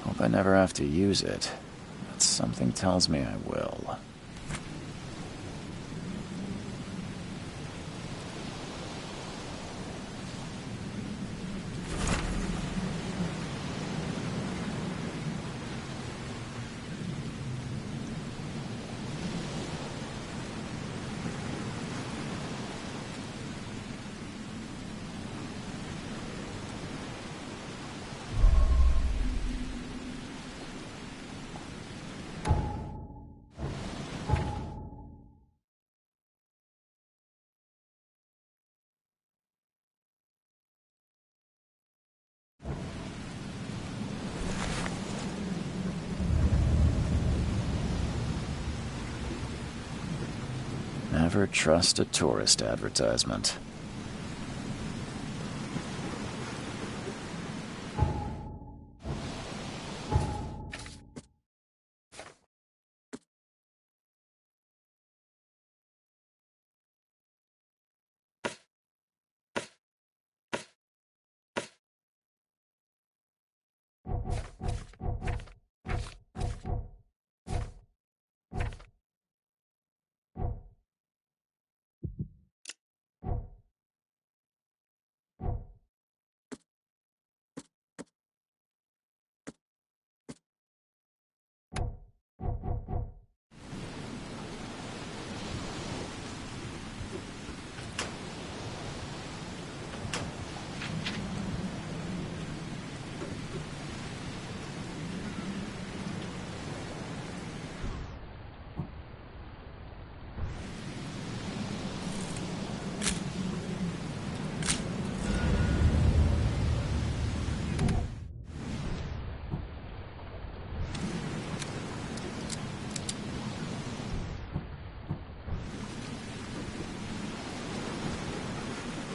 Hope I never have to use it, but something tells me I will. Never trust a tourist advertisement.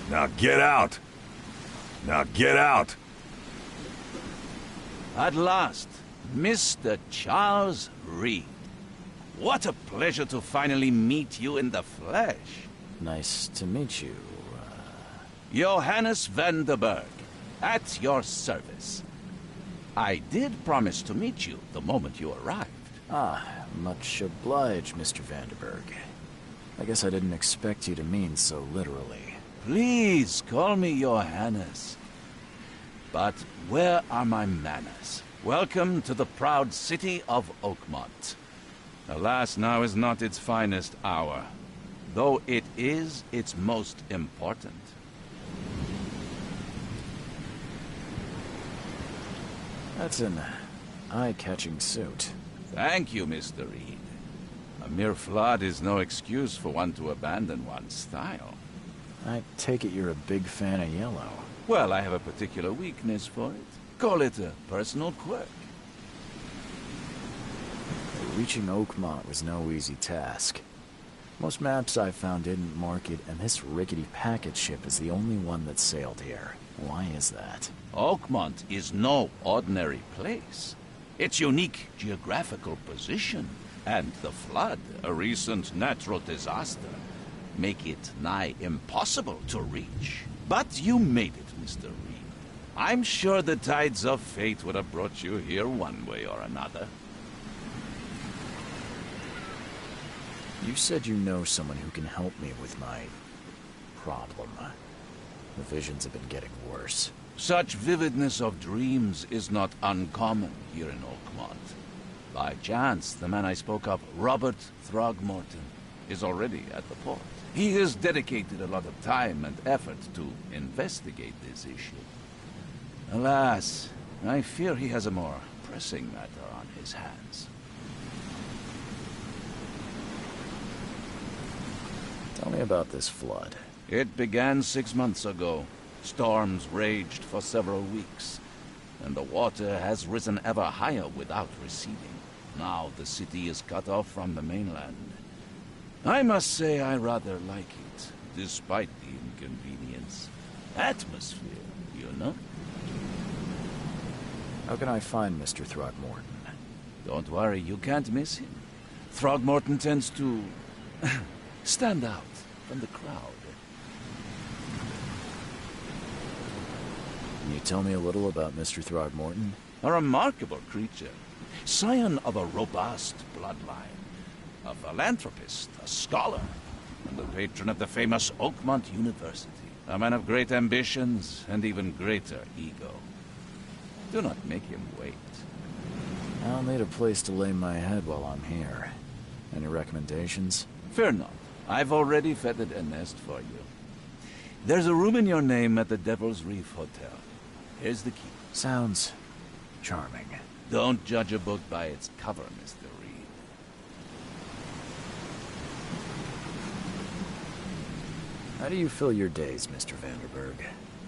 Now get out! Now get out! At last, Mr. Charles Reed. What a pleasure to finally meet you in the flesh. Nice to meet you. Johannes Vanderberg, at your service. I did promise to meet you the moment you arrived. Much obliged, Mr. Vanderberg. I guess I didn't expect you to mean so literally. Please call me Johannes. But where are my manners? Welcome to the proud city of Oakmont. Alas, now is not its finest hour, though it is its most important. That's an eye-catching suit. Thank you, Mr. Reed. A mere flood is no excuse for one to abandon one's style. I take it you're a big fan of yellow. Well, I have a particular weakness for it. Call it a personal quirk. Reaching Oakmont was no easy task. Most maps I found didn't mark it, and this rickety packet ship is the only one that sailed here. Why is that? Oakmont is no ordinary place. Its unique geographical position and the flood, a recent natural disaster, make it nigh impossible to reach. But you made it, Mr. Reed. I'm sure the tides of fate would have brought you here one way or another. You said you know someone who can help me with my problem. The visions have been getting worse. Such vividness of dreams is not uncommon here in Oakmont. By chance, the man I spoke of, Robert Throgmorton, is already at the port. He has dedicated a lot of time and effort to investigate this issue. Alas, I fear he has a more pressing matter on his hands. Tell me about this flood. It began 6 months ago. Storms raged for several weeks, and the water has risen ever higher without receding. Now the city is cut off from the mainland. I must say I rather like it, despite the inconvenience. Atmosphere, you know? How can I find Mr. Throgmorton? Don't worry, you can't miss him. Throgmorton tends to stand out from the crowd. Can you tell me a little about Mr. Throgmorton? A remarkable creature. Scion of a robust bloodline. A philanthropist, a scholar, and the patron of the famous Oakmont University. A man of great ambitions and even greater ego. Do not make him wait. I'll need a place to lay my head while I'm here. Any recommendations? Fear not. I've already feathered a nest for you. There's a room in your name at the Devil's Reef Hotel. Here's the key. Sounds charming. Don't judge a book by its cover, Mr. Reed. How do you fill your days, Mr. Vanderberg?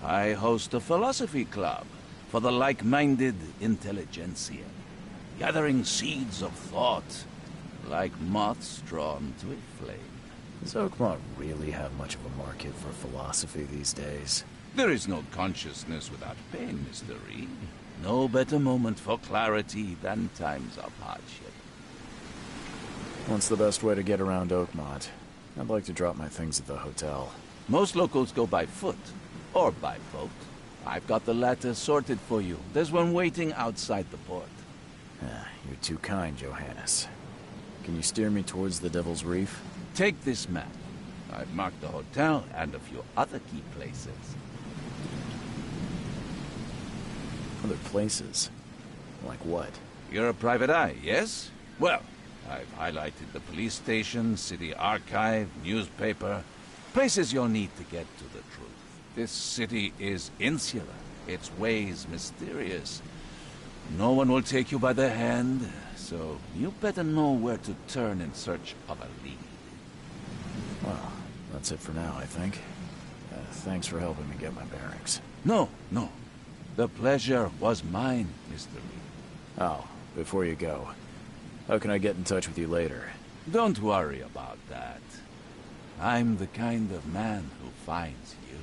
I host a philosophy club for the like-minded intelligentsia, gathering seeds of thought like moths drawn to a flame. Does Oakmont really have much of a market for philosophy these days? There is no consciousness without pain, Mr. Reed. No better moment for clarity than times of hardship. What's the best way to get around Oakmont? I'd like to drop my things at the hotel. Most locals go by foot, or by boat. I've got the latter sorted for you. There's one waiting outside the port. You're too kind, Johannes. Can you steer me towards the Devil's Reef? Take this map. I've marked the hotel and a few other key places. Other places? Like what? You're a private eye, yes? Well, I've highlighted the police station, city archive, newspaper, places you'll need to get to the truth. This city is insular, its ways mysterious. No one will take you by the hand, so you better know where to turn in search of a lead. Well, that's it for now, I think. Thanks for helping me get my bearings. No. The pleasure was mine, Mr. Reed. Oh, before you go, how can I get in touch with you later? Don't worry about that. I'm the kind of man who finds you.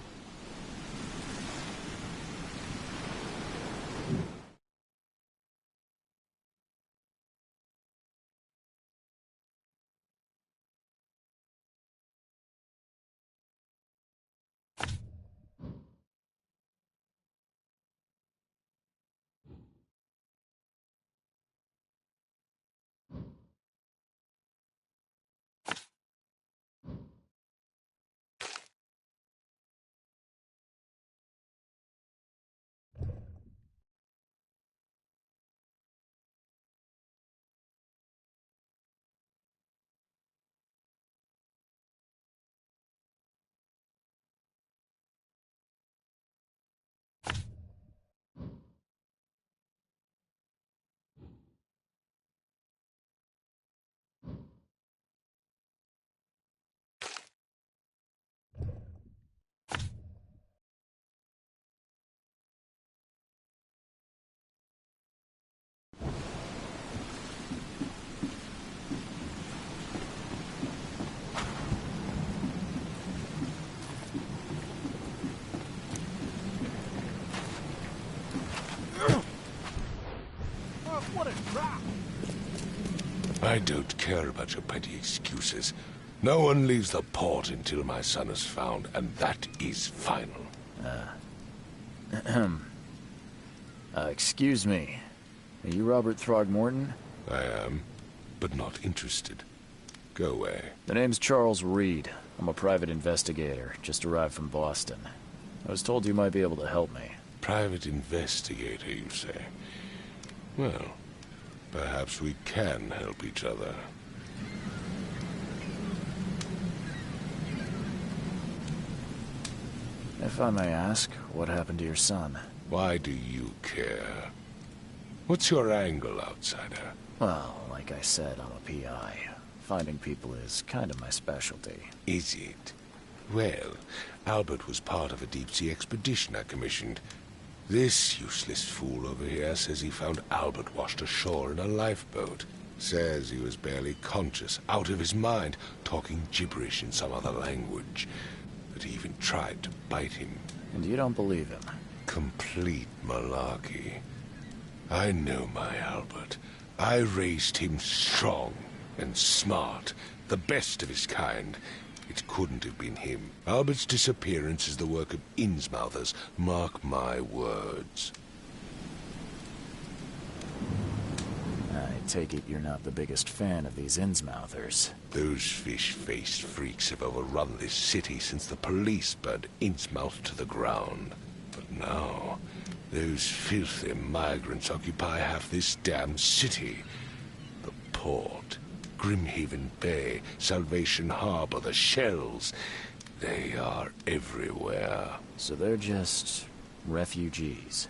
I don't care about your petty excuses. No one leaves the port until my son is found, and that is final. Excuse me. Are you Robert Throgmorton? I am, but not interested. Go away. The name's Charles Reed. I'm a private investigator, just arrived from Boston. I was told you might be able to help me. Private investigator, you say? Well, perhaps we can help each other. If I may ask, what happened to your son? Why do you care? What's your angle, outsider? Well, like I said, I'm a PI. Finding people is kind of my specialty. Is it? Well, Albert was part of a deep-sea expedition I commissioned. This useless fool over here says he found Albert washed ashore in a lifeboat. Says he was barely conscious, out of his mind, talking gibberish in some other language. That he even tried to bite him. And you don't believe him? Complete malarkey. I know my Albert. I raised him strong and smart, the best of his kind. It couldn't have been him. Albert's disappearance is the work of Innsmouthers, mark my words. I take it you're not the biggest fan of these Innsmouthers. Those fish-faced freaks have overrun this city since the police burned Innsmouth to the ground. But now, those filthy migrants occupy half this damn city. The port, Grimhaven Bay, Salvation Harbor, the shells. They are everywhere. So they're just refugees?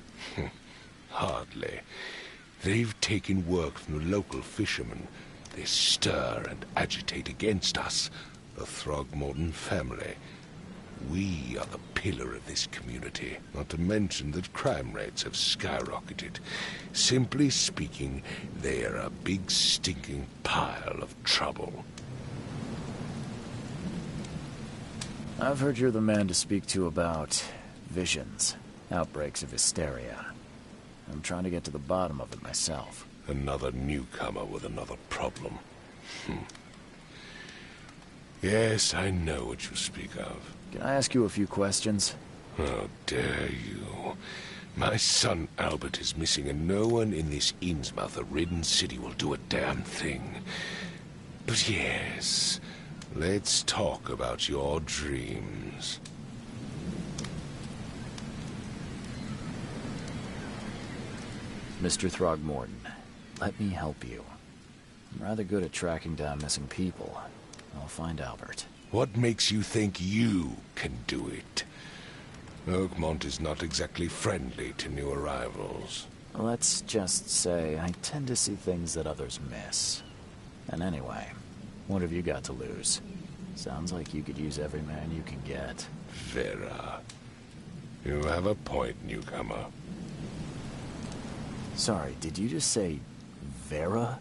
Hardly. They've taken work from the local fishermen. They stir and agitate against us, the Throgmorton family. We are the pillar of this community, not to mention that crime rates have skyrocketed. Simply speaking, they are a big stinking pile of trouble. I've heard you're the man to speak to about visions, outbreaks of hysteria. I'm trying to get to the bottom of it myself. Another newcomer with another problem. Yes, I know what you speak of. Can I ask you a few questions? How dare you? My son Albert is missing, and no one in this Innsmouth-ridden city will do a damn thing. But yes, let's talk about your dreams. Mr. Throgmorton, let me help you. I'm rather good at tracking down missing people. I'll find Albert. What makes you think you can do it? Oakmont is not exactly friendly to new arrivals. Let's just say I tend to see things that others miss. And anyway, what have you got to lose? Sounds like you could use every man you can get. Vera. You have a point, newcomer. Sorry, did you just say Vera?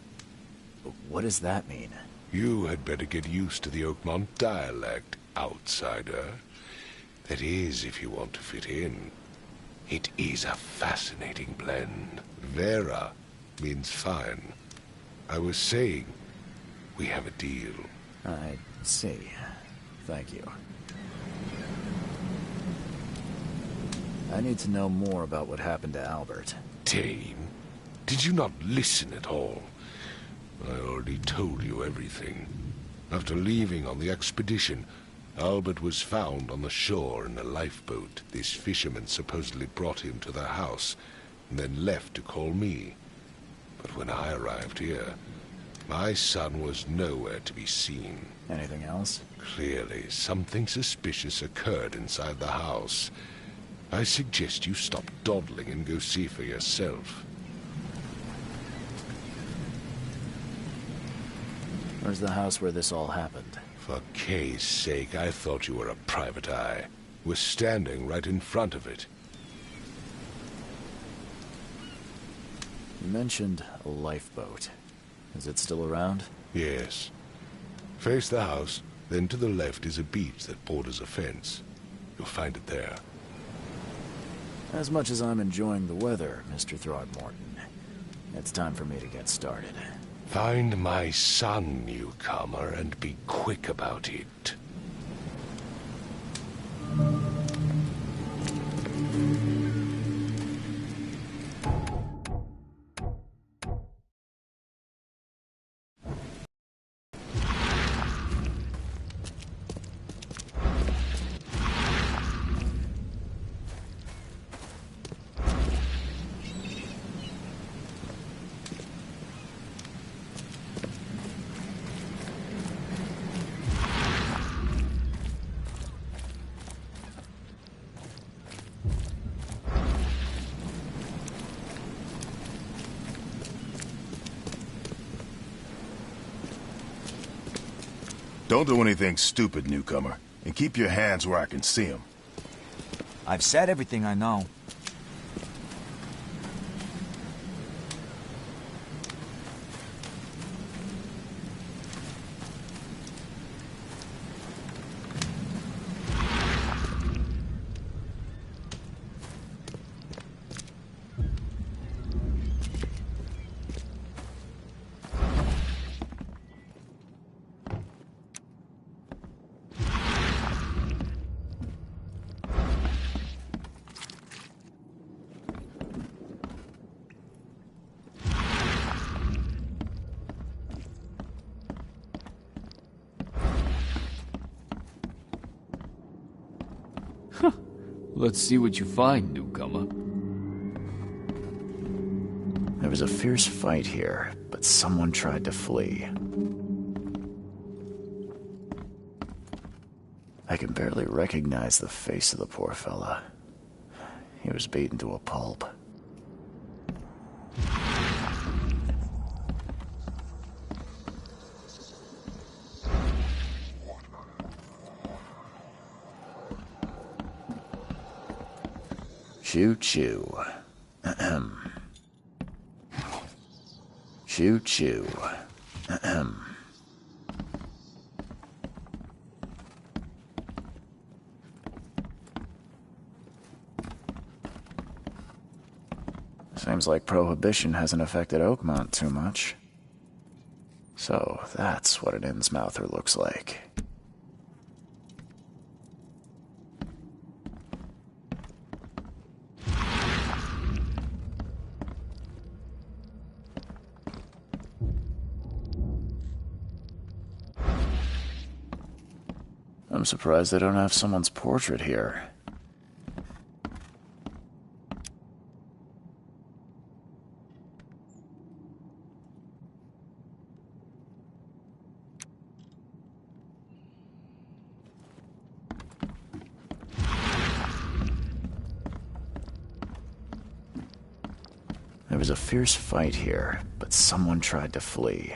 What does that mean? You had better get used to the Oakmont dialect, outsider. That is, if you want to fit in. It is a fascinating blend. Vera means fine. I was saying, we have a deal. I see. Thank you. I need to know more about what happened to Albert. Dane, did you not listen at all? I already told you everything. After leaving on the expedition, Albert was found on the shore in a lifeboat. This fisherman supposedly brought him to their house, and then left to call me. But when I arrived here, my son was nowhere to be seen. Anything else? Clearly, something suspicious occurred inside the house. I suggest you stop dawdling and go see for yourself. Where's the house where this all happened? For Kay's sake, I thought you were a private eye. We're standing right in front of it. You mentioned a lifeboat. Is it still around? Yes. Face the house, then to the left is a beach that borders a fence. You'll find it there. As much as I'm enjoying the weather, Mr. Throgmorton, it's time for me to get started. Find my son, newcomer, and be quick about it. Don't do anything stupid, newcomer. And keep your hands where I can see them. I've said everything I know. Let's see what you find, newcomer. There was a fierce fight here, but someone tried to flee. I can barely recognize the face of the poor fella. He was beaten to a pulp. Choo choo. Ahem. Choo choo. Ahem. Seems like Prohibition hasn't affected Oakmont too much. So that's what an Innsmouther looks like. I'm surprised they don't have someone's portrait here. There was a fierce fight here, but someone tried to flee.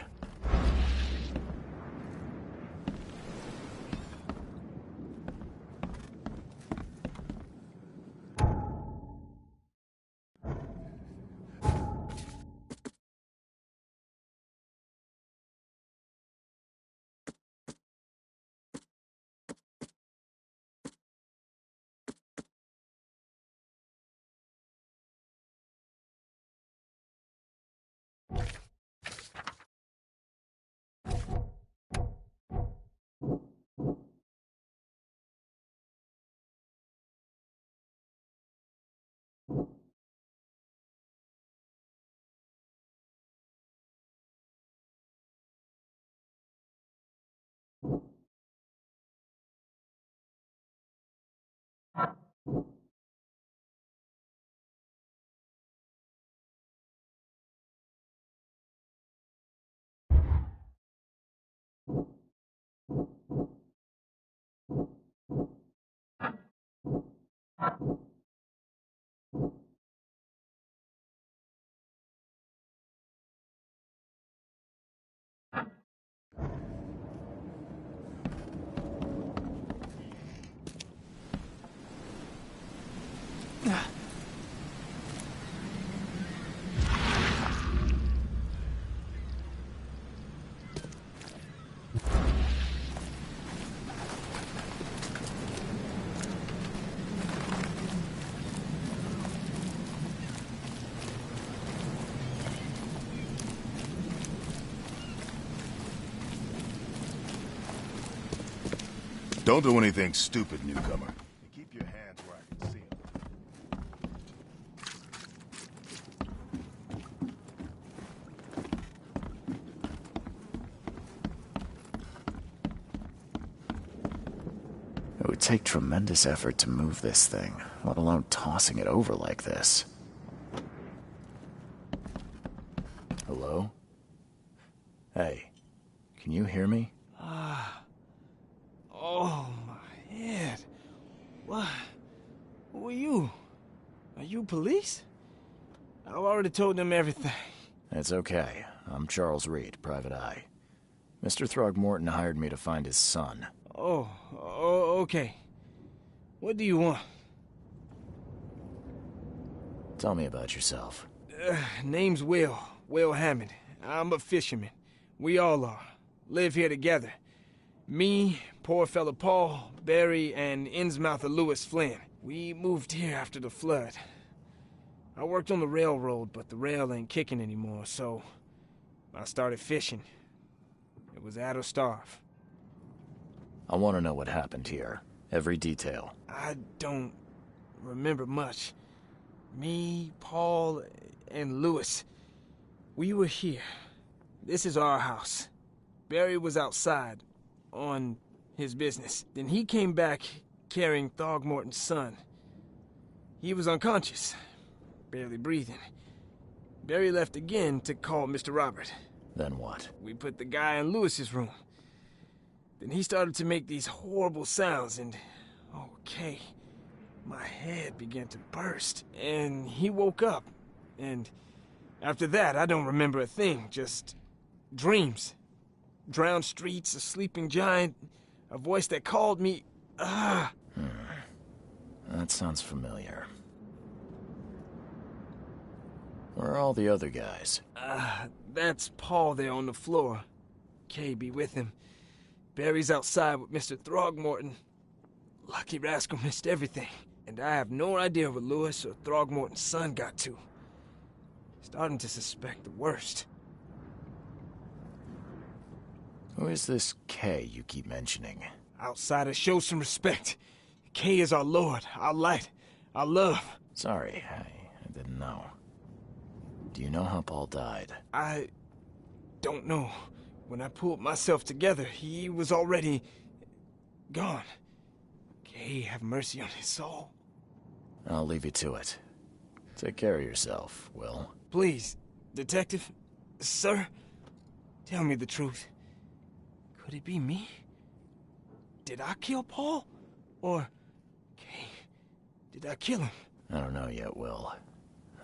Don't do anything stupid, newcomer. And keep your hands where I can see them. It would take tremendous effort to move this thing, let alone tossing it over like this. Hello? Hey, can you hear me? Oh, my head. What? Who are you? Are you police? I've already told them everything. It's okay. I'm Charles Reed, Private Eye. Mr. Throgmorton hired me to find his son. Oh, okay. What do you want? Tell me about yourself. Name's Will Hammond. I'm a fisherman. We all are. Live here together. Me, poor fella Paul, Barry, and Innsmouther Lewis Flynn. We moved here after the flood. I worked on the railroad, but the rail ain't kicking anymore, so I started fishing. It was add or starve. I want to know what happened here. Every detail. I don't remember much. Me, Paul, and Lewis, we were here. This is our house. Barry was outside, on his business. Then he came back carrying Throgmorton's son. He was unconscious, barely breathing. Barry left again to call Mr. Robert. Then what? We put the guy in Lewis's room. Then he started to make these horrible sounds and... okay. My head began to burst, and he woke up. And after that, I don't remember a thing, just dreams. Drowned streets, a sleeping giant, a voice that called me. That sounds familiar. Where are all the other guys? That's Paul there on the floor. Kay be with him. Barry's outside with Mr. Throgmorton. Lucky rascal missed everything. And I have no idea what Lewis or Throgmorton's son got to. Starting to suspect the worst. Who is this Kay you keep mentioning? Outsiders, show some respect. Kay is our lord, our light, our love. Sorry, I didn't know. Do you know how Paul died? I don't know. When I pulled myself together, he was already gone. Kay have mercy on his soul. I'll leave you to it. Take care of yourself, Will. Please, detective, sir, tell me the truth. Could it be me? Did I kill Paul? Or, Kay, did I kill him? I don't know yet, Will.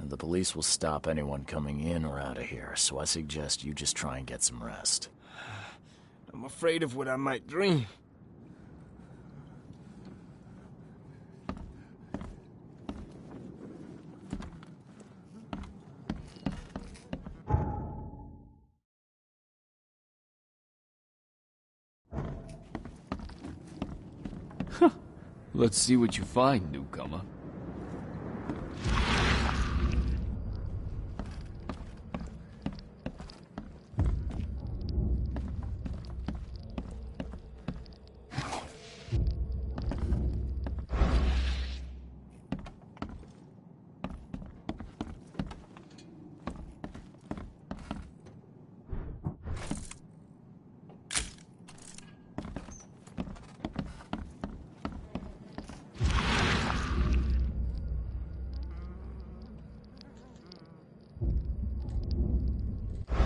The police will stop anyone coming in or out of here, so I suggest you just try and get some rest. I'm afraid of what I might dream. Let's see what you find, newcomer.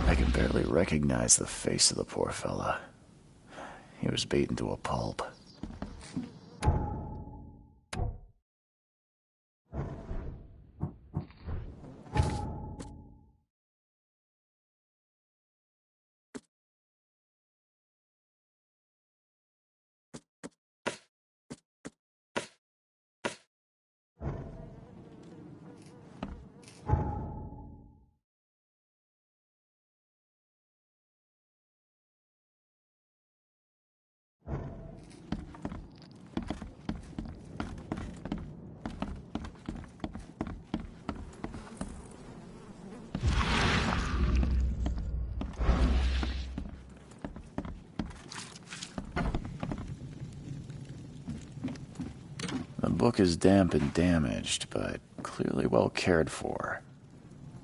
I can barely recognize the face of the poor fella. He was beaten to a pulp. The book is damp and damaged, but clearly well cared for.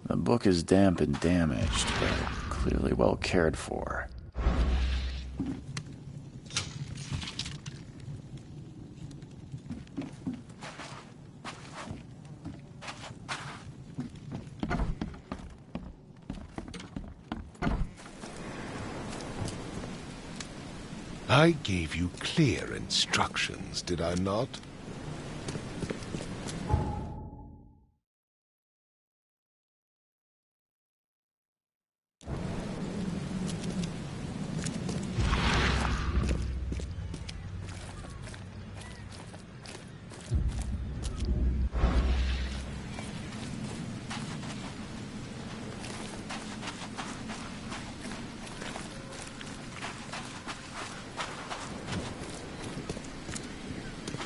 The book is damp and damaged, but clearly well cared for. I gave you clear instructions, did I not?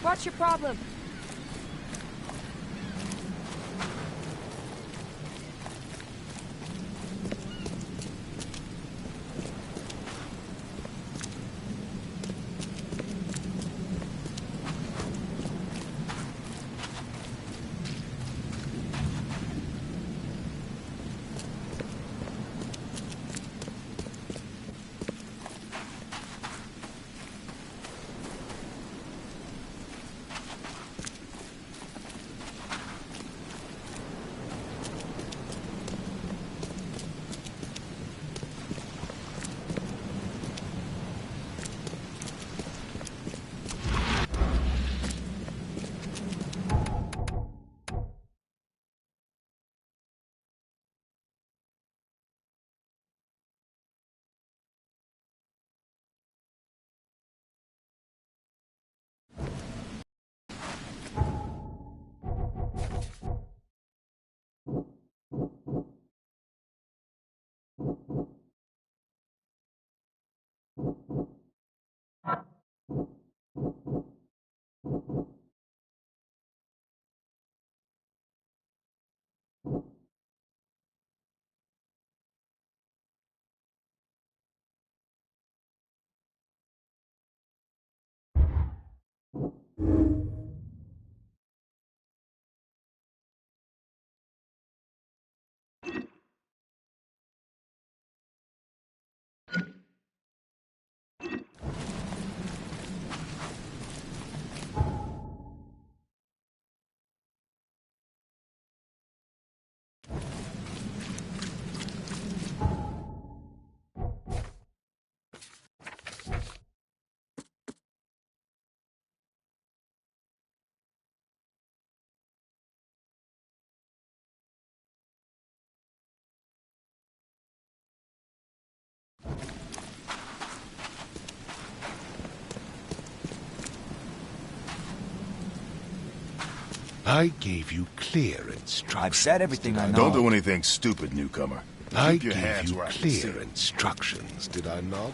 What's your problem? I gave you clear instructions. I've said everything I know. Don't do anything stupid, newcomer. I Keep your gave hands you where I can see clear them. instructions, did I not?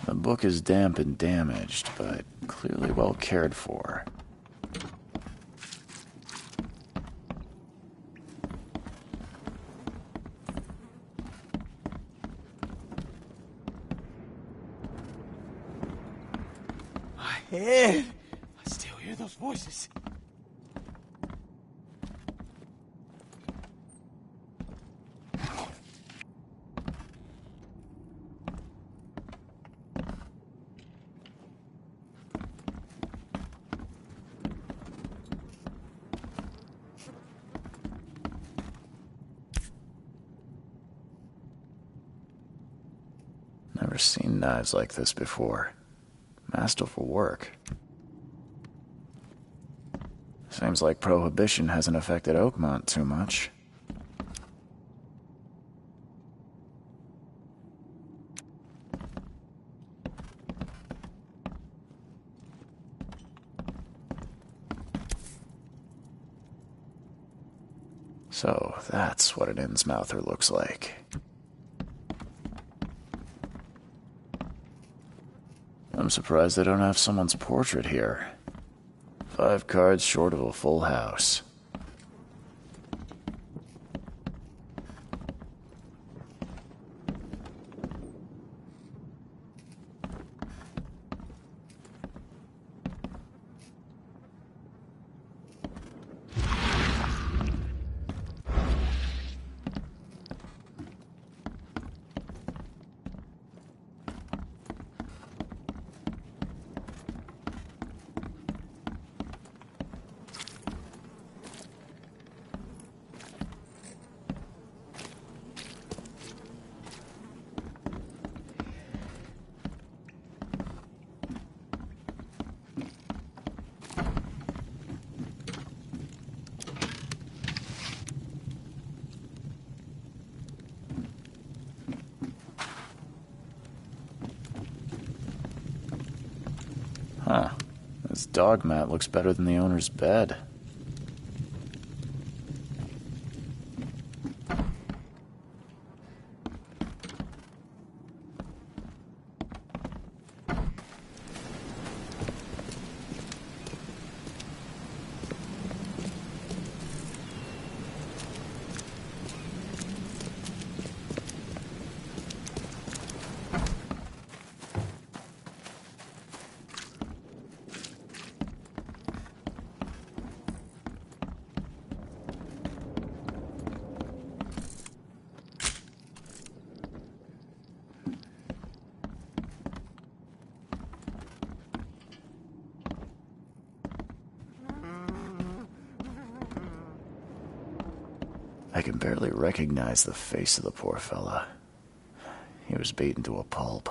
The book is damp and damaged, but clearly well cared for. My head! I still hear those voices. Never seen knives like this before. Masterful work. Seems like Prohibition hasn't affected Oakmont too much. So, that's what an Innsmouther looks like. I'm surprised they don't have someone's portrait here. 5 cards short of a full house. Huh. This dog mat looks better than the owner's bed. I can barely recognize the face of the poor fella. He was beaten to a pulp.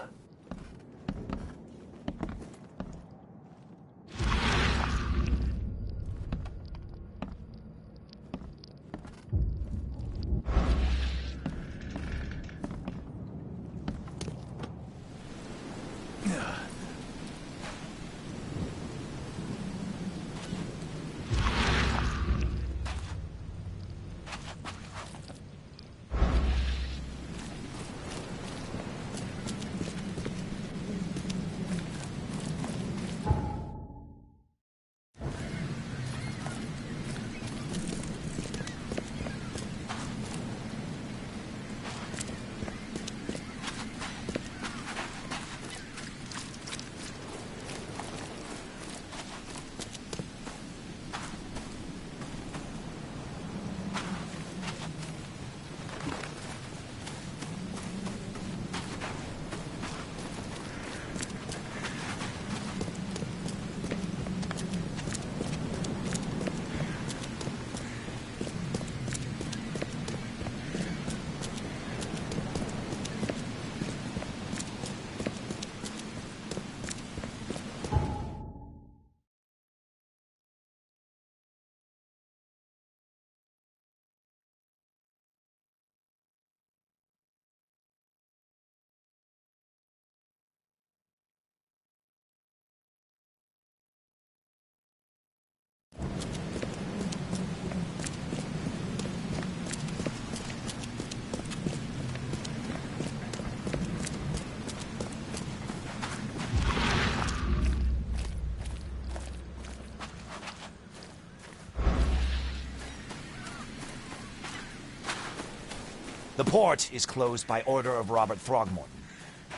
The port is closed by order of Robert Throgmorton.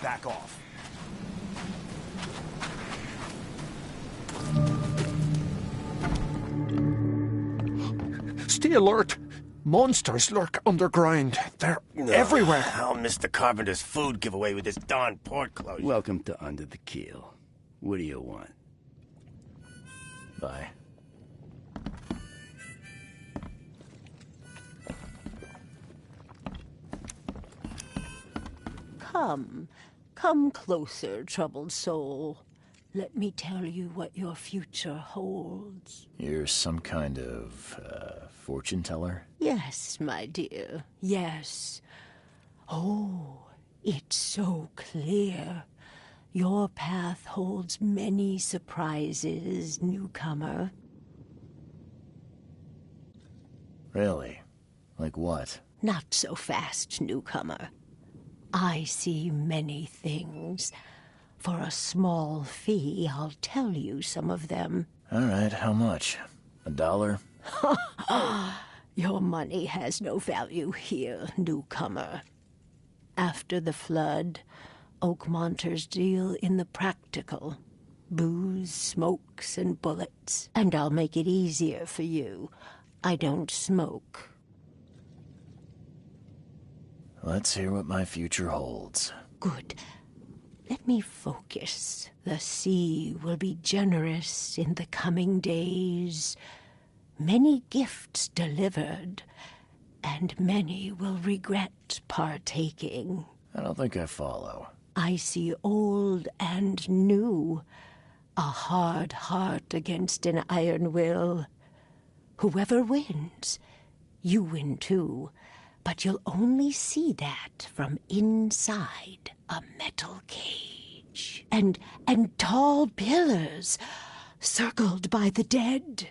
Back off. Stay alert. Monsters lurk underground. They're everywhere. I'll miss the Carpenter's food giveaway with this darn port closure. Welcome to Under the Keel. What do you want? Bye. Come closer, troubled soul. Let me tell you what your future holds. You're some kind of, fortune teller? Yes, my dear, yes. Oh, it's so clear. Your path holds many surprises, newcomer. Really? Like what? Not so fast, newcomer. I see many things. For a small fee, I'll tell you some of them. All right, how much? $1? Your money has no value here, newcomer. After the flood, Oakmonters deal in the practical. Booze, smokes, and bullets. And I'll make it easier for you. I don't smoke. Let's hear what my future holds. Good. Let me focus. The sea will be generous in the coming days. Many gifts delivered, and many will regret partaking. I don't think I follow. I see old and new. A hard heart against an iron will. Whoever wins, you win too. But you'll only see that from inside a metal cage. bridge and tall pillars circled by the dead.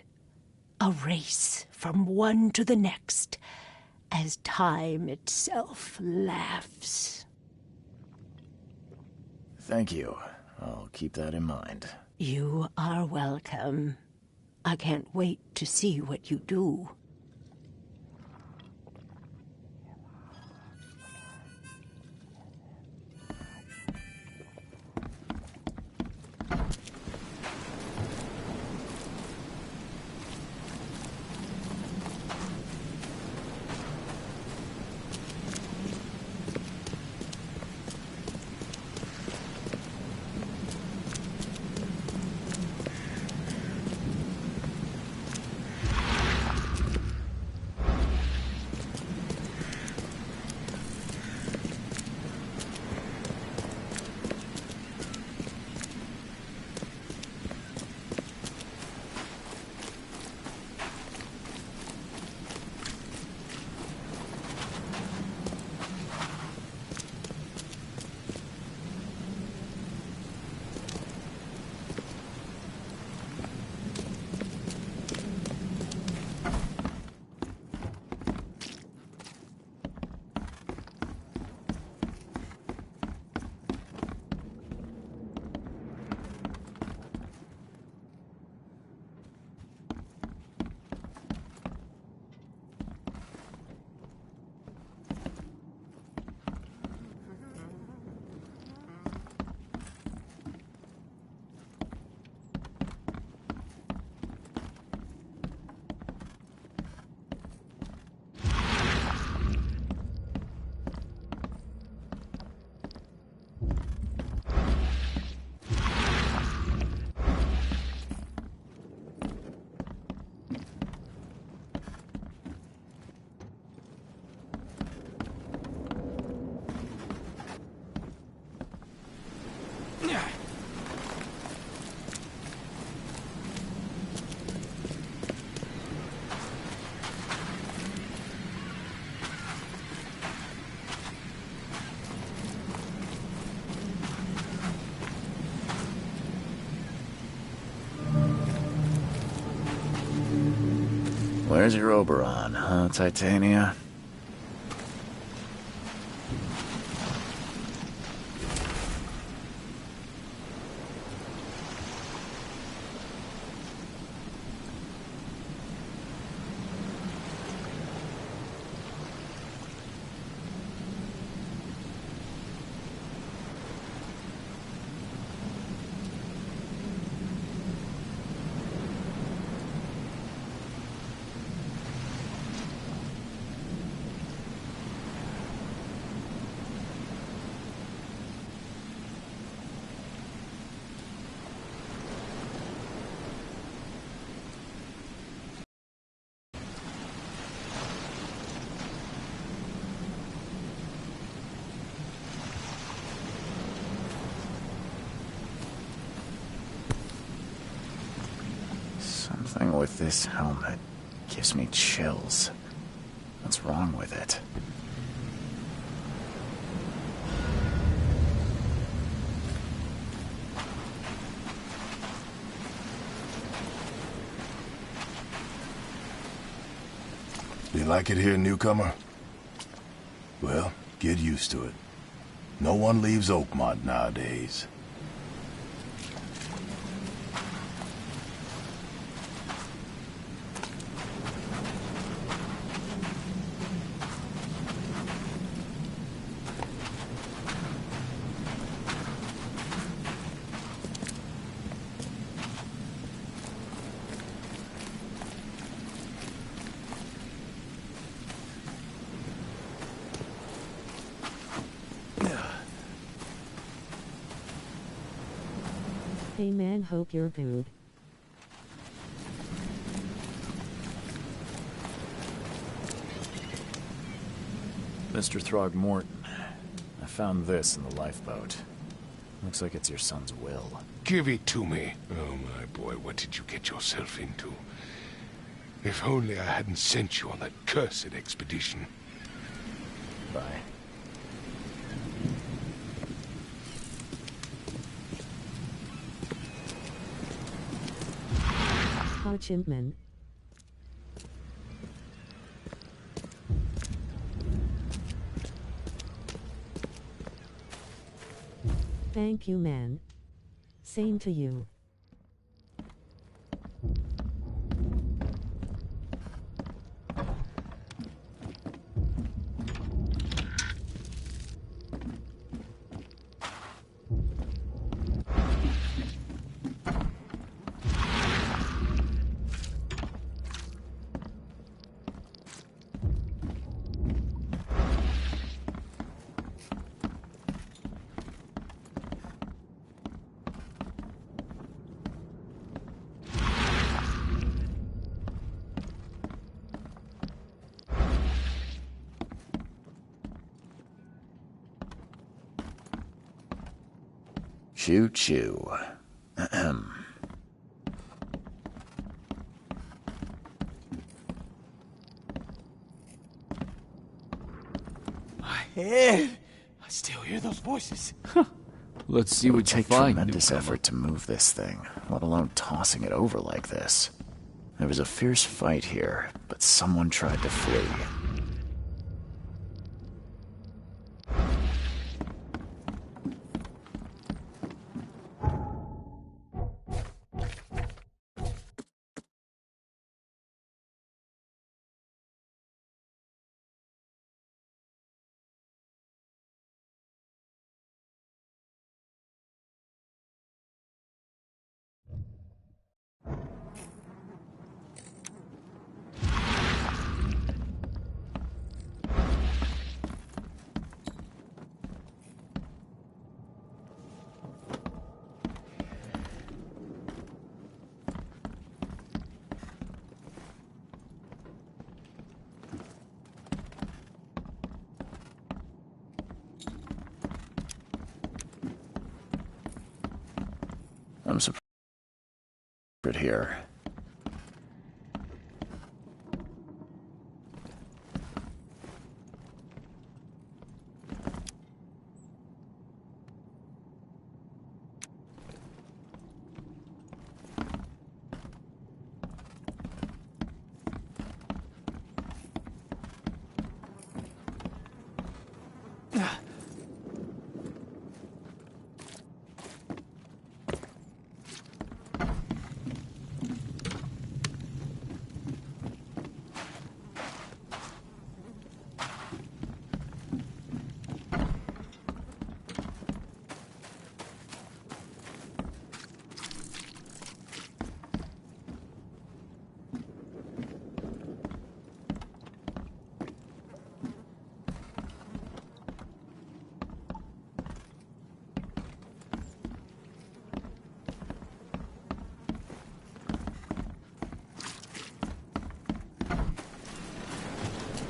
A race from one to the next as time itself laughs. Thank you. I'll keep that in mind. You are welcome. I can't wait to see what you do. Where's your Oberon, huh, Titania? Something with this helmet gives me chills. What's wrong with it? You like it here, newcomer? Well, get used to it. No one leaves Oakmont nowadays. Hey man, hope you're good. Mr. Throgmorton, I found this in the lifeboat. Looks like it's your son's will. Give it to me. Oh, my boy, what did you get yourself into? If only I hadn't sent you on that cursed expedition. Bye. Ha Chimpman. Thank you, man. Same to you. Choo choo. Ahem. My head! I still hear those voices. Let's see It would what you take find, tremendous newcomer. effort to move this thing, let alone tossing it over like this. There was a fierce fight here, but someone tried to flee. I'm surprised here.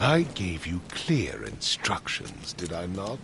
I gave you clear instructions, did I not?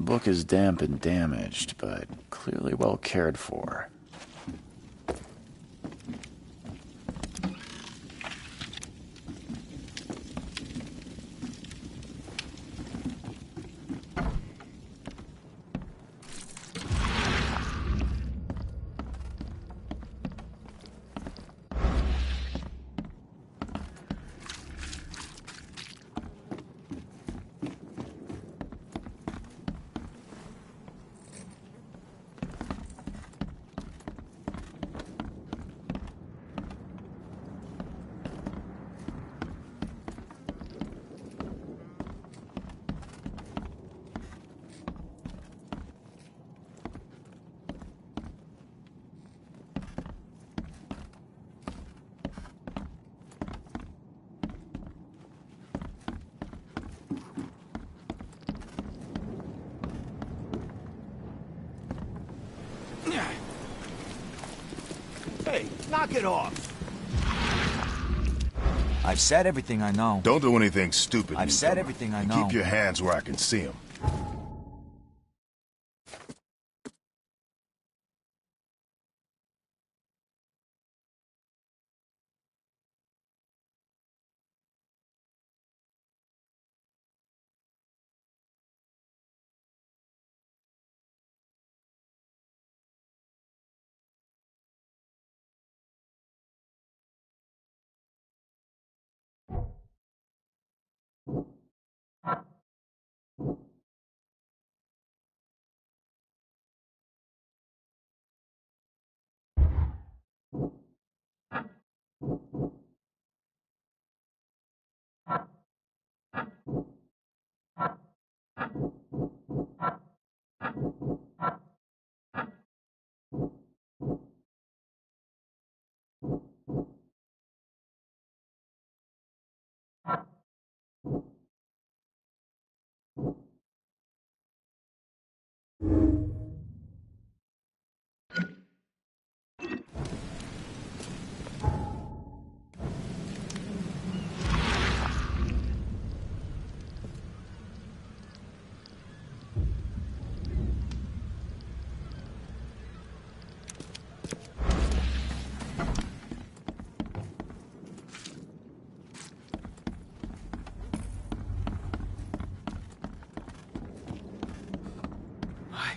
book is damp and damaged, but clearly well cared for. Hey, knock it off! I've said everything I know. Don't do anything stupid. I've said everything I know. Keep your hands where I can see them.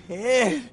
Head.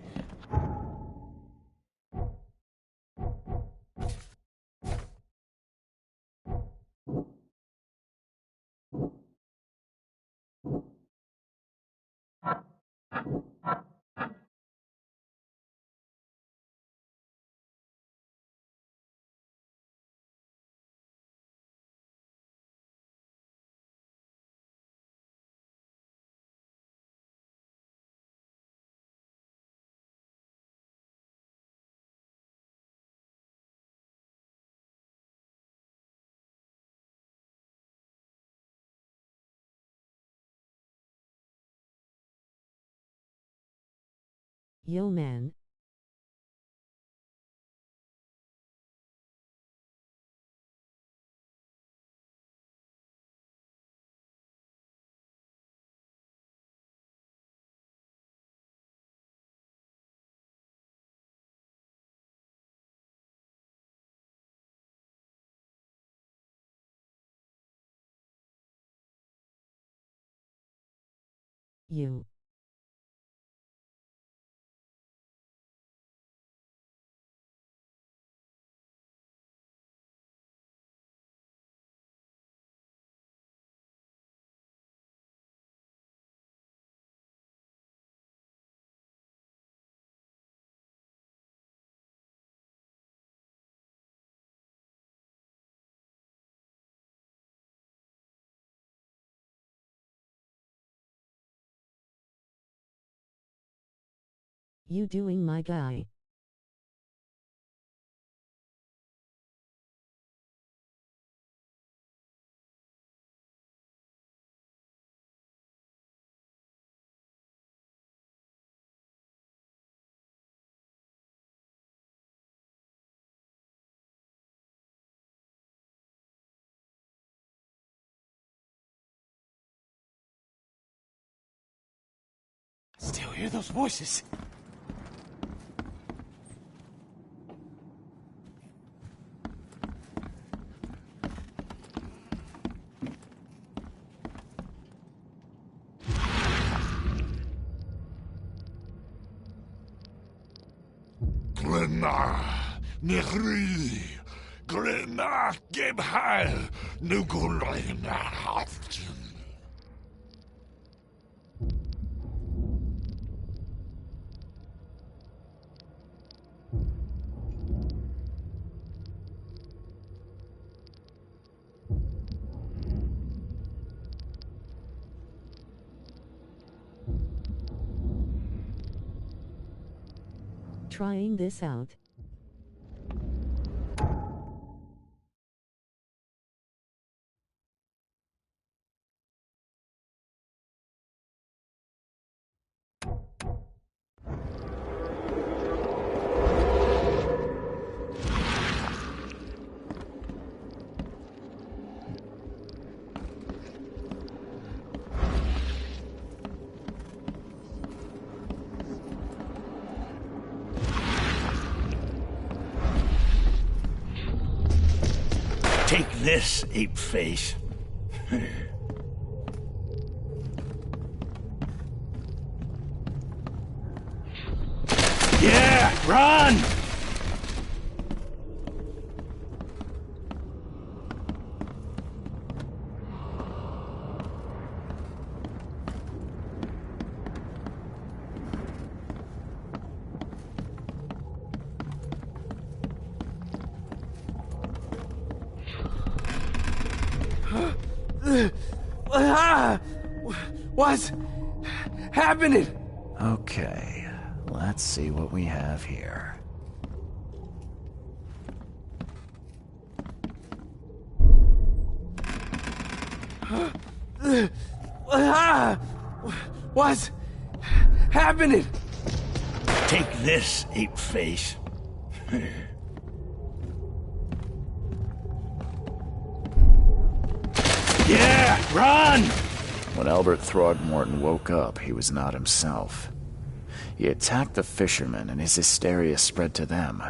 Yo, man. You. You doing, my guy? Still hear those voices. Glenna, Nehri, Glenna, Gebhal, Nugulina, Haftin. Trying this out. Take this, ape face. Yeah, run! What's happening? Okay, let's see what we have here. What's happening? Take this, ape face. Yeah, run! When Albert Throgmorton woke up, he was not himself. He attacked the fishermen, and his hysteria spread to them.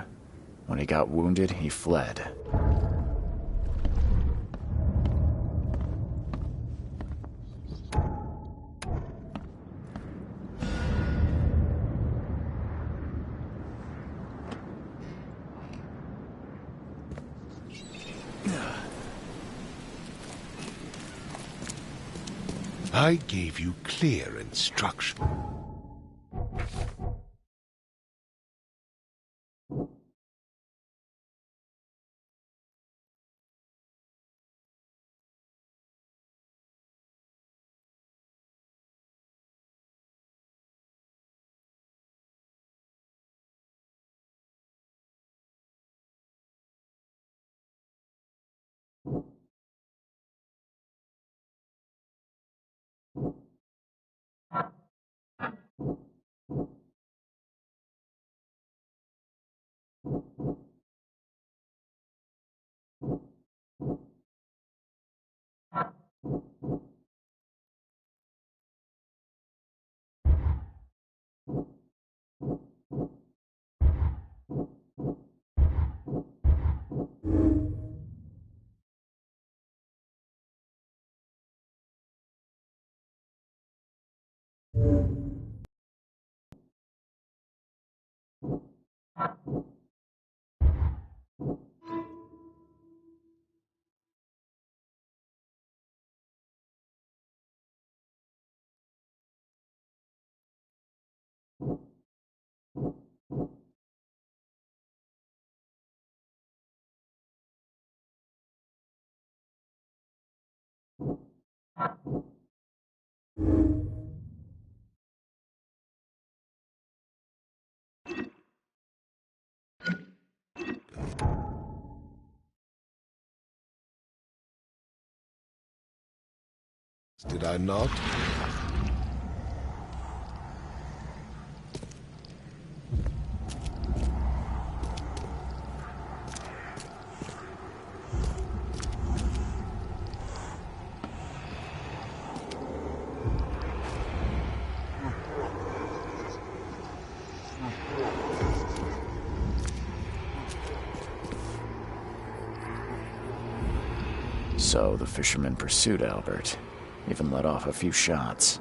When he got wounded, he fled. I gave you clear instruction. Did I not? So the fisherman pursued Albert, even let off a few shots.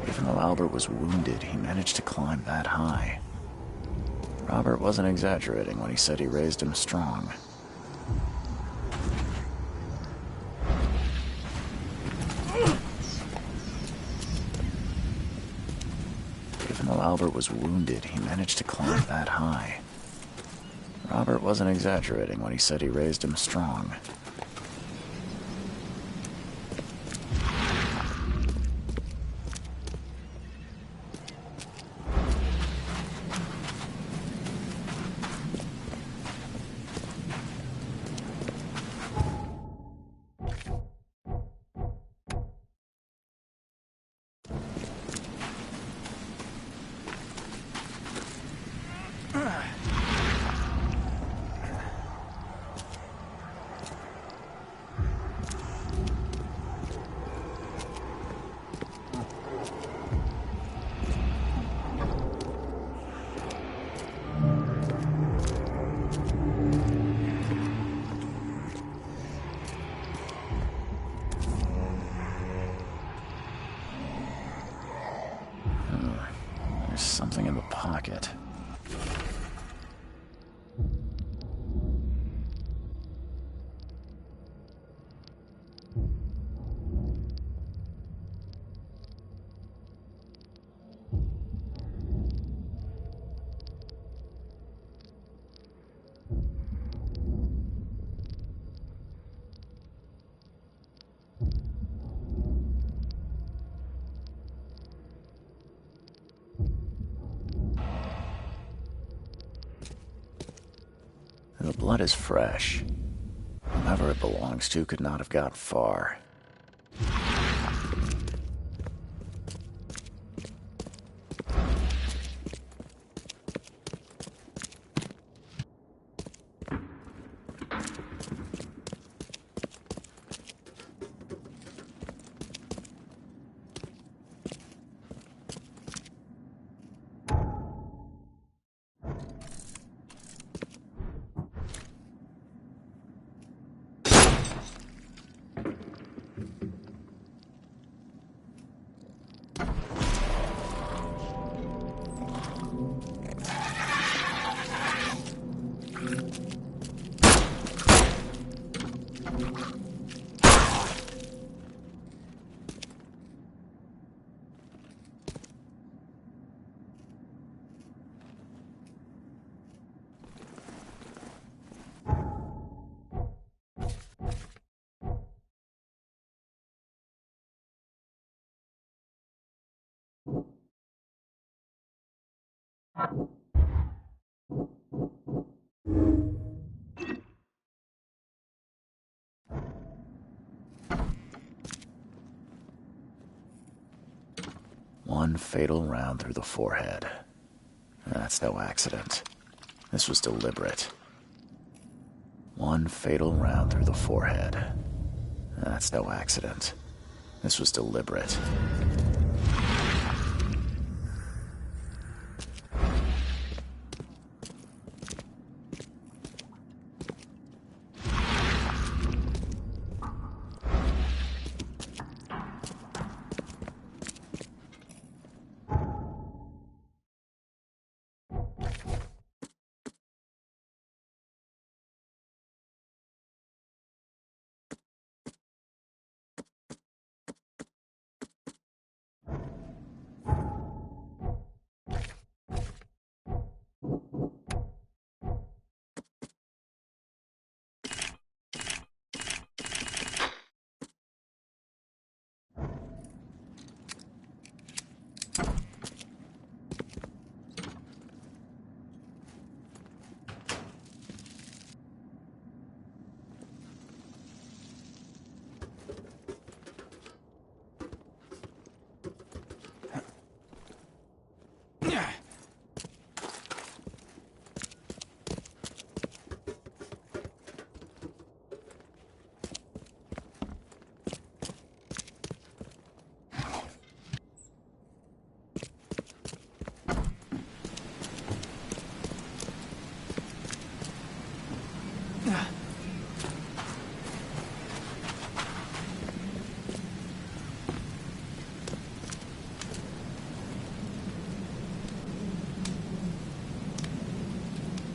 Even though Albert was wounded, he managed to climb that high. Robert wasn't exaggerating when he said he raised him strong. Even though Albert was wounded, he managed to climb that high. Robert wasn't exaggerating when he said he raised him strong. There's something in the pocket. The blood is fresh. Whoever it belongs to could not have got far. One fatal round through the forehead. That's no accident. This was deliberate. One fatal round through the forehead. That's no accident. This was deliberate.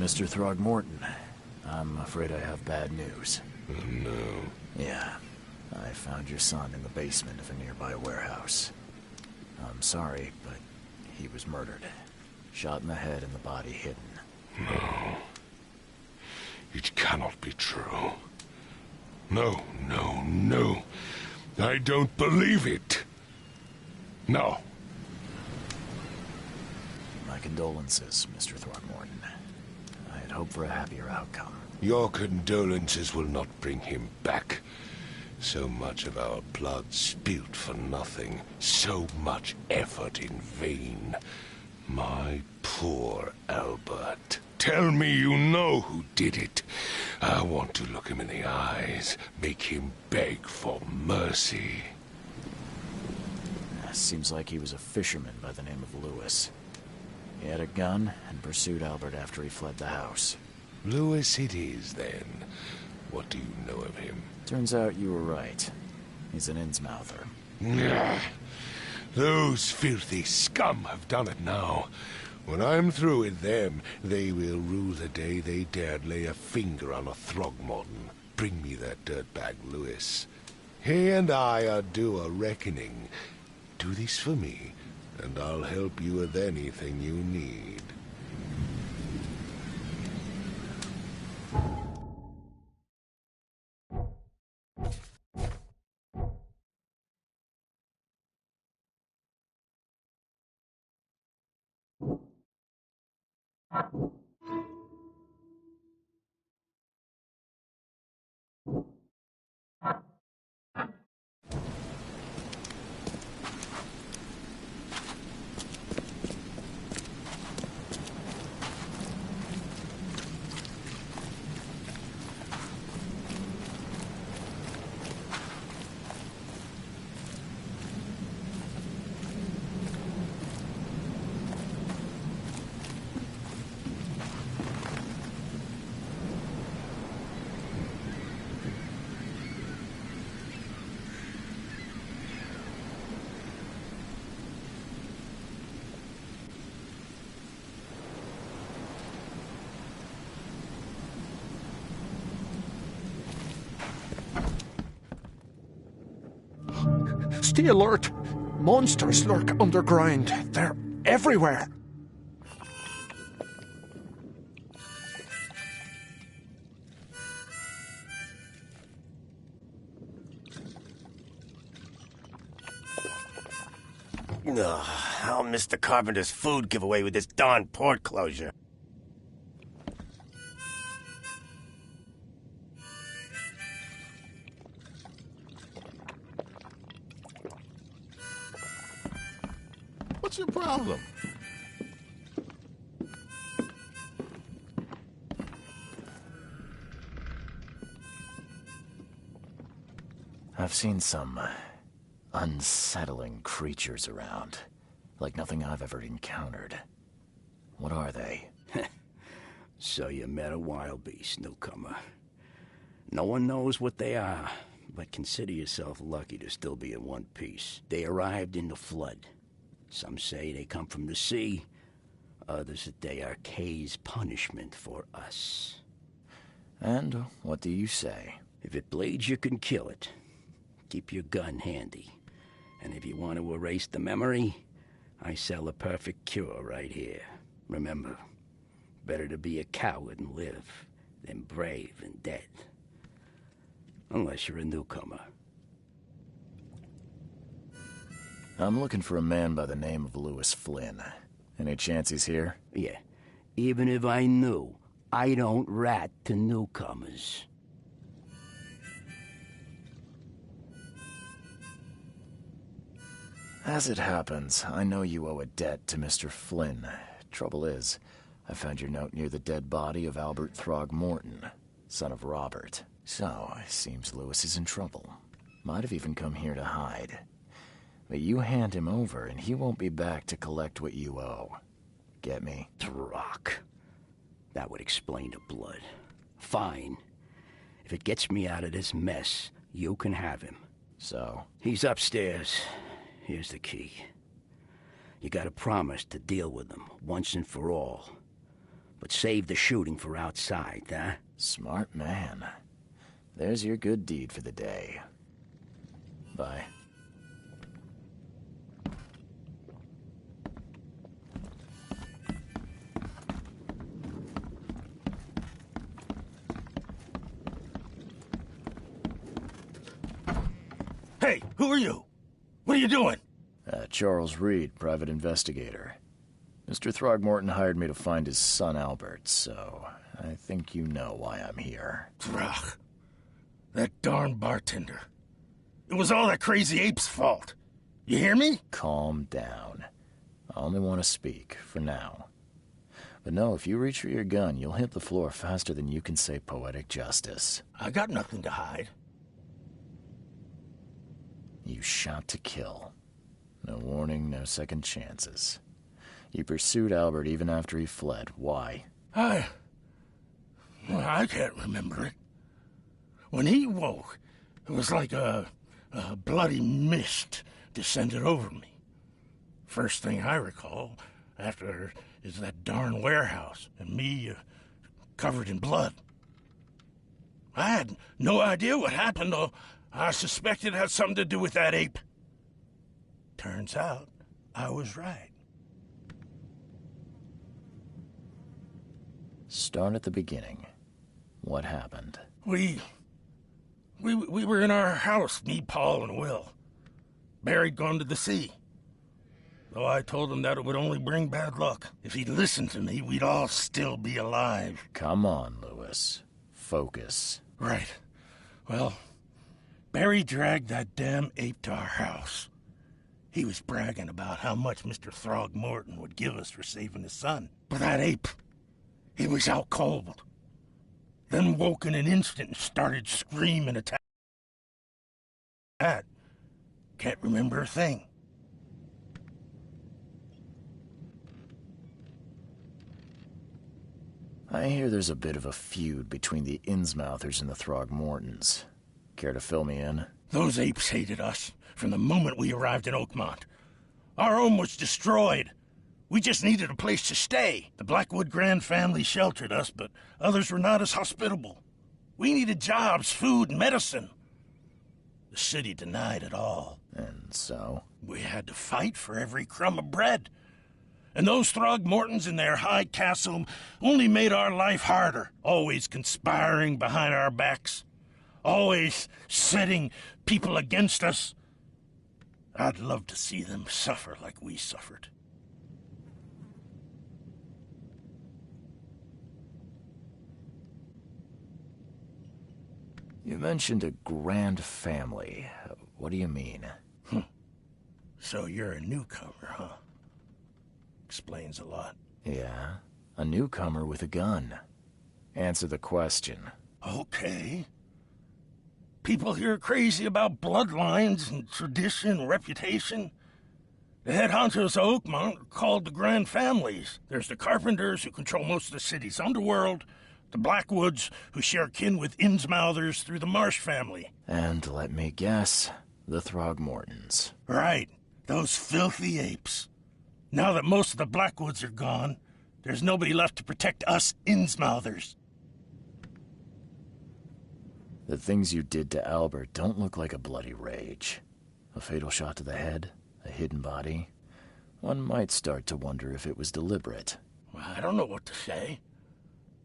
Mr. Throgmorton, I'm afraid I have bad news. Oh, no. Yeah. I found your son in the basement of a nearby warehouse. I'm sorry, but he was murdered. Shot in the head and the body hidden. No. It cannot be true. No, no, no. I don't believe it. No. My condolences, Mr. Throgmorton. I had hoped for a happier outcome. Your condolences will not bring him back. So much of our blood spilt for nothing. So much effort in vain. My poor Albert. Tell me you know who did it. I want to look him in the eyes, make him beg for mercy. Seems like he was a fisherman by the name of Lewis. He had a gun and pursued Albert after he fled the house. Lewis it is, then. What do you know of him? Turns out you were right. He's an Innsmouther. Those filthy scum have done it now. When I'm through with them, they will rue the day they dared lay a finger on a Throgmorton. Bring me that dirtbag Lewis. He and I are due a reckoning. Do this for me, and I'll help you with anything you need. Stay alert! Monsters lurk underground. They're everywhere. I'll miss the carpenter's food giveaway with this darn port closure. What's your problem? I've seen some unsettling creatures around. Like nothing I've ever encountered. What are they? So you met a wild beast, newcomer. No one knows what they are, but consider yourself lucky to still be in one piece. They arrived in the flood. Some say they come from the sea. Others that they are Kay's punishment for us. And what do you say? If it bleeds, you can kill it. Keep your gun handy. And if you want to erase the memory, I sell a perfect cure right here. Remember, better to be a coward and live than brave and dead. Unless you're a newcomer. I'm looking for a man by the name of Lewis Flynn. Any chance he's here? Yeah. Even if I knew, I don't rat to newcomers. As it happens, I know you owe a debt to Mr. Flynn. Trouble is, I found your note near the dead body of Albert Throgmorton, son of Robert. So, it seems Lewis is in trouble. Might have even come here to hide. But you hand him over, and he won't be back to collect what you owe. Get me? Throck. That would explain the blood. Fine. If it gets me out of this mess, you can have him. So? He's upstairs. Here's the key. You gotta promise to deal with him, once and for all. but save the shooting for outside, huh? Smart man. There's your good deed for the day. Bye. Hey, who are you? What are you doing? Charles Reed, private investigator. Mr. Throgmorton hired me to find his son Albert, so I think you know why I'm here. Throg. That darn bartender. It was all that crazy ape's fault. You hear me? Calm down. I only want to speak, for now. But no, if you reach for your gun, you'll hit the floor faster than you can say poetic justice. I got nothing to hide. You shot to kill. No warning, no second chances. You pursued Albert even after he fled. Why? I can't remember it. When he woke, it was like a bloody mist descended over me. First thing I recall after is that darn warehouse and me covered in blood. I had no idea what happened, though I suspected it had something to do with that ape. Turns out I was right. Start at the beginning. What happened? We were in our house, me, Paul, and Will. Barry'd gone to the sea. Though I told him that it would only bring bad luck. If he'd listened to me, we'd all still be alive. Come on, Lewis. Focus. Right. Well, Barry dragged that damn ape to our house. He was bragging about how much Mr. Throgmorton would give us for saving his son. But that ape, he was out cold. Then woke in an instant and started screaming attack. Can't remember a thing. I hear there's a bit of a feud between the Innsmouthers and the Throgmortons. Care to fill me in? Those apes hated us from the moment we arrived in Oakmont. Our home was destroyed. We just needed a place to stay. The Blackwood Grand family sheltered us, but others were not as hospitable. We needed jobs, food, and medicine. The city denied it all. And so? We had to fight for every crumb of bread. And those Throgmortons in their high castle only made our life harder, always conspiring behind our backs, always setting people against us. I'd love to see them suffer like we suffered. You mentioned a grand family. What do you mean? So you're a newcomer, huh? Explains a lot. Yeah, a newcomer with a gun. Answer the question. Okay. People here are crazy about bloodlines and tradition and reputation. The head honchos of Oakmont are called the Grand Families. There's the Carpenters, who control most of the city's underworld, the Blackwoods, who share kin with Innsmouthers through the Marsh family. And let me guess, the Throgmortons. Right. Those filthy apes. Now that most of the Blackwoods are gone, there's nobody left to protect us Innsmouthers. The things you did to Albert don't look like a bloody rage. A fatal shot to the head, a hidden body. One might start to wonder if it was deliberate. I don't know what to say.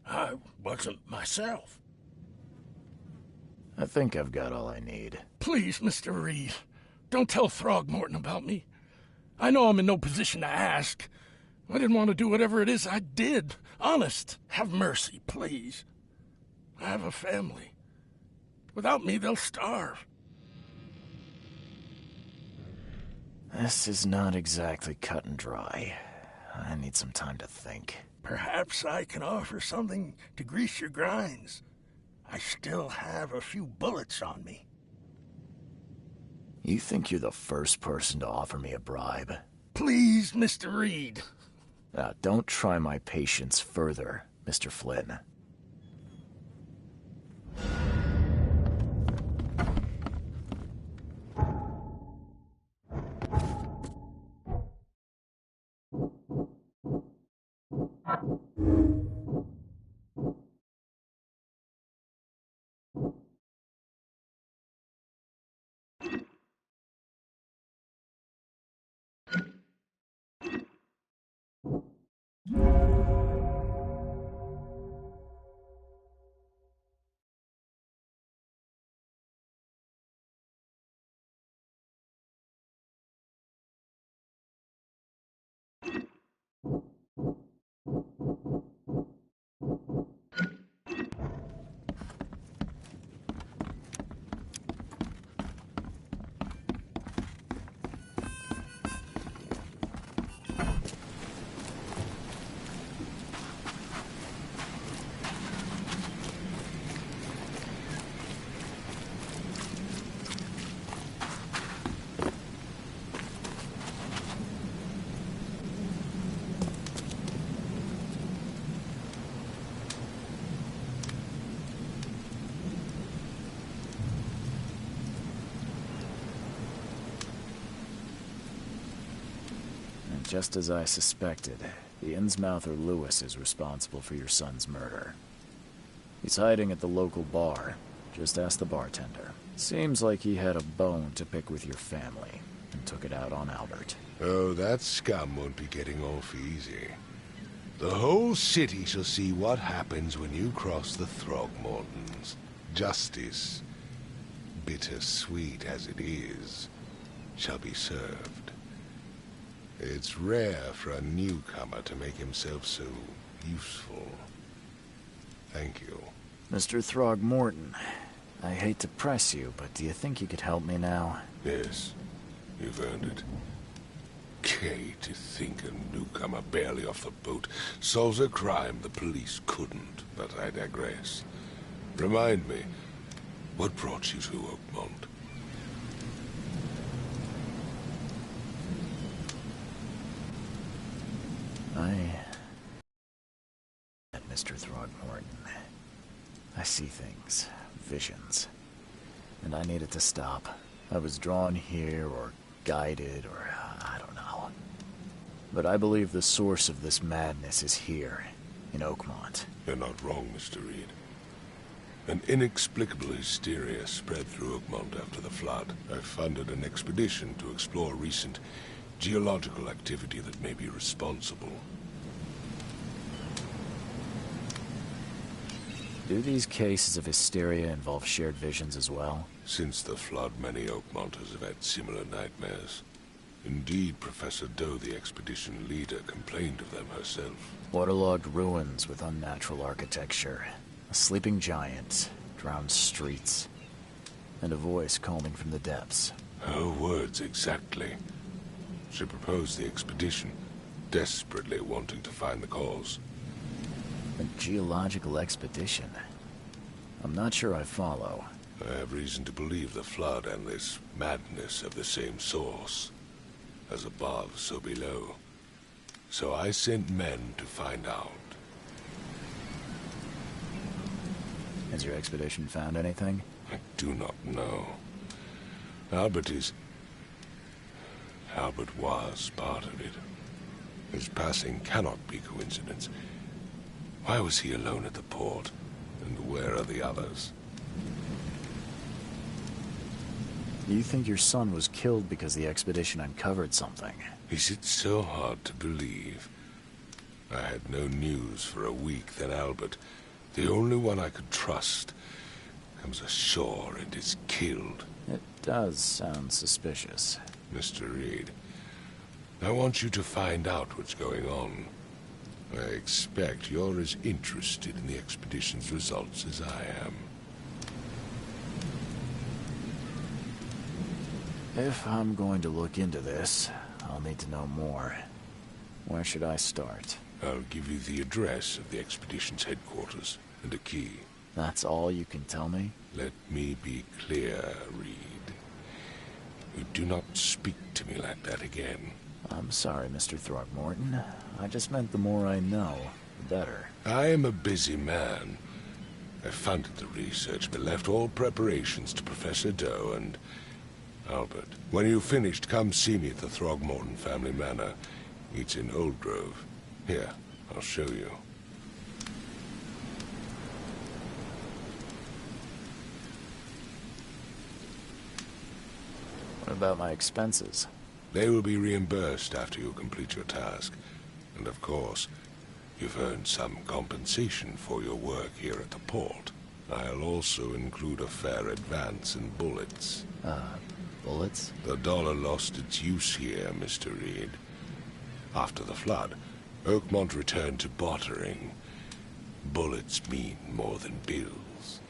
I wasn't myself. I think I've got all I need. Please, Mr. Reed, don't tell Throgmorton about me. I know I'm in no position to ask. I didn't want to do whatever it is I did. Honest, have mercy, please. I have a family. Without me, they'll starve. This is not exactly cut and dry. I need some time to think. Perhaps I can offer something to grease your grinds. I still have a few bullets on me. You think you're the first person to offer me a bribe? Please, Mr. Reed. Now, don't try my patience further, Mr. Flynn. Just as I suspected, the Innsmouther Lewis is responsible for your son's murder. He's hiding at the local bar. Just ask the bartender. Seems like he had a bone to pick with your family, and took it out on Albert. Oh, that scum won't be getting off easy. The whole city shall see what happens when you cross the Throgmortons. Justice, bitter-sweet as it is, shall be served. It's rare for a newcomer to make himself so useful. Thank you. Mr. Throgmorton, I hate to press you, but do you think you could help me now? Yes, you've earned it. Okay, to think a newcomer barely off the boat solves a crime the police couldn't, but I digress. Remind me, what brought you to Oakmont? Mr. Throgmorton. I see things, visions, and I needed to stop. I was drawn here, or guided, or I don't know. But I believe the source of this madness is here, in Oakmont. You're not wrong, Mr. Reed. An inexplicable hysteria spread through Oakmont after the flood. I funded an expedition to explore recent geological activity that may be responsible. Do these cases of hysteria involve shared visions as well? Since the flood, many Oakmonters have had similar nightmares. Indeed, Professor Doe, the expedition leader, complained of them herself. Waterlogged ruins with unnatural architecture, a sleeping giant, drowned streets, and a voice calling from the depths. Her words exactly. She proposed the expedition, desperately wanting to find the cause. A geological expedition? I'm not sure I follow. I have reason to believe the flood and this madness have the same source. As above, so below. So I sent men to find out. Has your expedition found anything? I do not know. Albert was part of it. His passing cannot be coincidence. Why was he alone at the port? And where are the others? You think your son was killed because the expedition uncovered something? Is it so hard to believe? I had no news for a week, then Albert, the only one I could trust, comes ashore and is killed. It does sound suspicious. Mr. Reed, I want you to find out what's going on. I expect you're as interested in the expedition's results as I am. If I'm going to look into this, I'll need to know more. Where should I start? I'll give you the address of the expedition's headquarters and a key. That's all you can tell me? Let me be clear, Reed. You do not speak to me like that again. I'm sorry, Mr. Throgmorton. I just meant the more I know, the better. I am a busy man. I funded the research, but left all preparations to Professor Doe and Albert. When you've finished, come see me at the Throgmorton family manor. It's in Old Grove. Here, I'll show you. What about my expenses? They will be reimbursed after you complete your task. And of course, you've earned some compensation for your work here at the port. I'll also include a fair advance in bullets. Bullets? The dollar lost its use here, Mr. Reed. After the flood, Oakmont returned to bartering. Bullets mean more than bills.